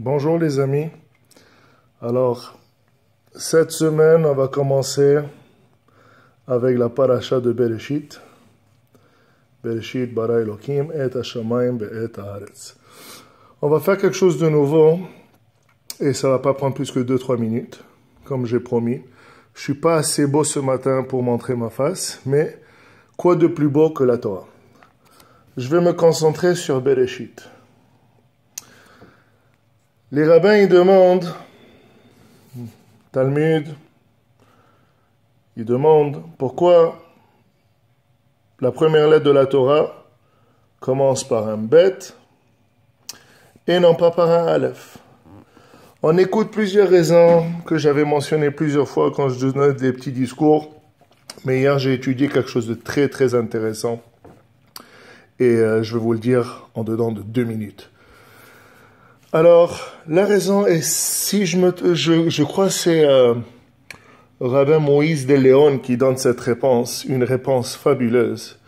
Bonjour les amis. Alors, cette semaine, on va commencer avec la paracha de Bereshit. Bereshit bara Elokim et hashamayim be'et haaretz. On va faire quelque chose de nouveau et ça va pas prendre plus que 2-3 minutes, comme j'ai promis. Je suis pas assez beau ce matin pour montrer ma face, mais quoi de plus beau que la Torah? Je vais me concentrer sur Bereshit. Les rabbins, ils demandent, Talmud, ils demandent pourquoi la première lettre de la Torah commence par un bet et non pas par un aleph. On écoute plusieurs raisons que j'avais mentionnées plusieurs fois quand je donnais des petits discours, mais hier j'ai étudié quelque chose de très très intéressant et je vais vous le dire en dedans de 2 minutes. Alors, la raison est, si je crois que c'est Rabbin Moïse de Léon qui donne cette réponse, une réponse fabuleuse.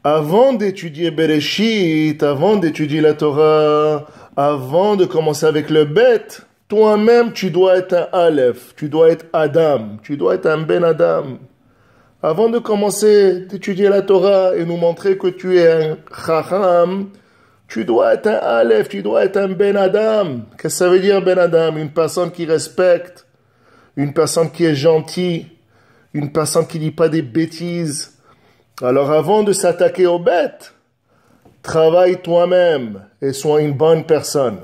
Avant d'étudier Bereshit, avant d'étudier la Torah, avant de commencer avec le bet, toi-même tu dois être un Aleph, tu dois être Adam, tu dois être un Ben Adam. Avant de commencer d'étudier la Torah et nous montrer que tu es un Chacham, tu dois être un Aleph, tu dois être un Ben Adam. Qu'est-ce que ça veut dire Ben Adam? Une personne qui respecte, une personne qui est gentille, une personne qui ne dit pas des bêtises. Alors avant de s'attaquer aux bêtes, travaille toi-même et sois une bonne personne.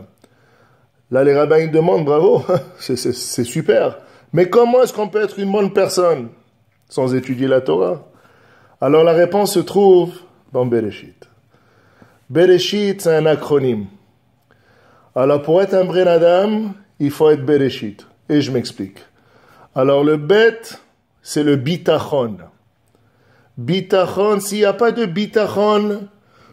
Là les rabbins ils demandent, bravo, c'est super. Mais comment est-ce qu'on peut être une bonne personne sans étudier la Torah? Alors la réponse se trouve dans Bereshit. Bereshit, c'est un acronyme. Alors, pour être un Ben Adam, il faut être Bereshit. Et je m'explique. Alors, le bet, c'est le bitachon. Bitachon, s'il n'y a pas de bitachon,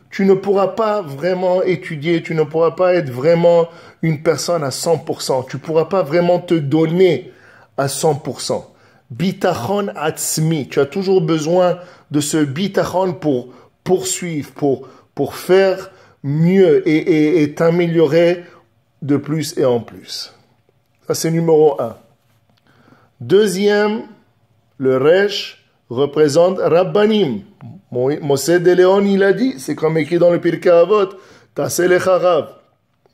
tu ne pourras pas vraiment étudier, tu ne pourras pas être vraiment une personne à 100%. Tu ne pourras pas vraiment te donner à 100%. Bitachon atzmi. Tu as toujours besoin de ce bitachon pour poursuivre, pour faire mieux et t'améliorer de plus et en plus. Ça, c'est numéro 1. Deuxième, le Resh représente Rabbanim. Moshe de Léon, il a dit, c'est comme écrit dans le Pirkei Avot, Taseh lecha Rav.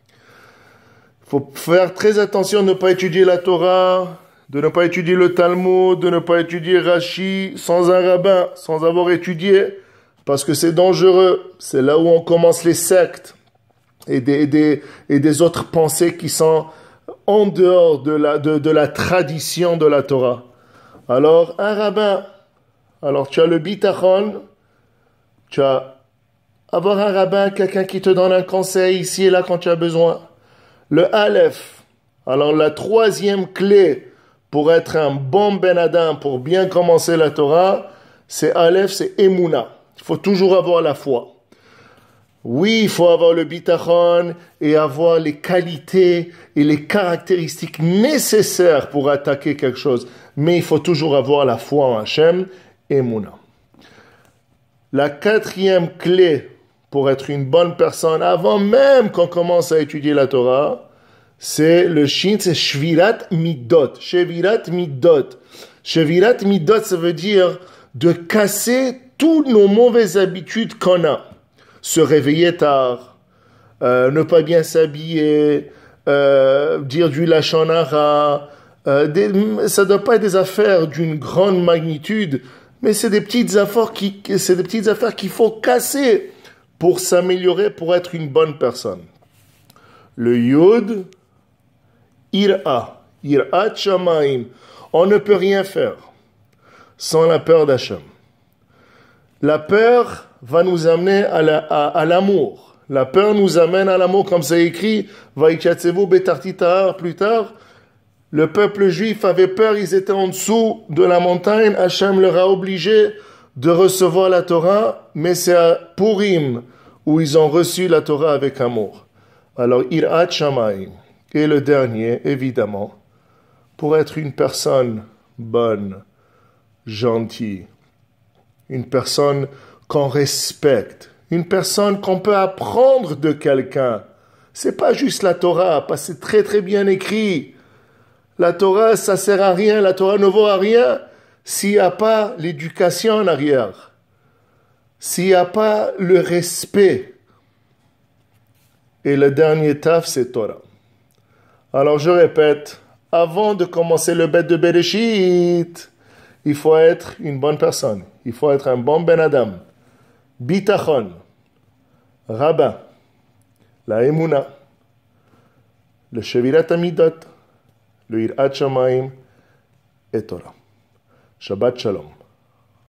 Il faut faire très attention de ne pas étudier la Torah, de ne pas étudier le Talmud, de ne pas étudier Rashi sans un rabbin, sans avoir étudié. Parce que c'est dangereux, c'est là où on commence les sectes et des autres pensées qui sont en dehors de la tradition de la Torah. Alors, un rabbin, alors tu as le bitachon, tu as avoir un rabbin, quelqu'un qui te donne un conseil ici et là quand tu as besoin. Le aleph, alors la troisième clé pour être un bon Ben Adam, pour bien commencer la Torah, c'est aleph, c'est Emouna. Il faut toujours avoir la foi. Oui, il faut avoir le bitachon et avoir les qualités et les caractéristiques nécessaires pour attaquer quelque chose. Mais il faut toujours avoir la foi en Hachem et Mouna. La quatrième clé pour être une bonne personne, avant même qu'on commence à étudier la Torah, c'est le shin, c'est shvirat midot. Shvirat midot. Shvirat midot, ça veut dire de casser toutes nos mauvaises habitudes qu'on a. Se réveiller tard, ne pas bien s'habiller, dire du lachon hara. Ça ne doit pas être des affaires d'une grande magnitude, mais c'est des petites affaires qu'il faut casser pour s'améliorer, pour être une bonne personne. Le yud, ira shamayim. On ne peut rien faire sans la peur d'Hachem. La peur va nous amener à l'amour. La peur nous amène à l'amour, comme c'est écrit, Vaïtchatsevu betartitahar, plus tard. Le peuple juif avait peur, ils étaient en dessous de la montagne. Hachem leur a obligé de recevoir la Torah, mais c'est à Purim où ils ont reçu la Torah avec amour. Alors, Irat Shamayim. Et le dernier, évidemment, pour être une personne bonne, gentille, une personne qu'on respecte, une personne qu'on peut apprendre de quelqu'un, C'est pas juste la Torah, parce que c'est très très bien écrit. La Torah, ça sert à rien, la Torah ne vaut à rien s'il n'y a pas l'éducation en arrière, s'il n'y a pas le respect. Et le dernier taf, c'est Torah. Alors je répète, avant de commencer le bête de Bereshit, il faut être une bonne personne, il faut être un bon Ben Adam, bitachon, rabbin, la emuna, le shevirat amidot, le irat shamayim et Torah. Shabbat shalom.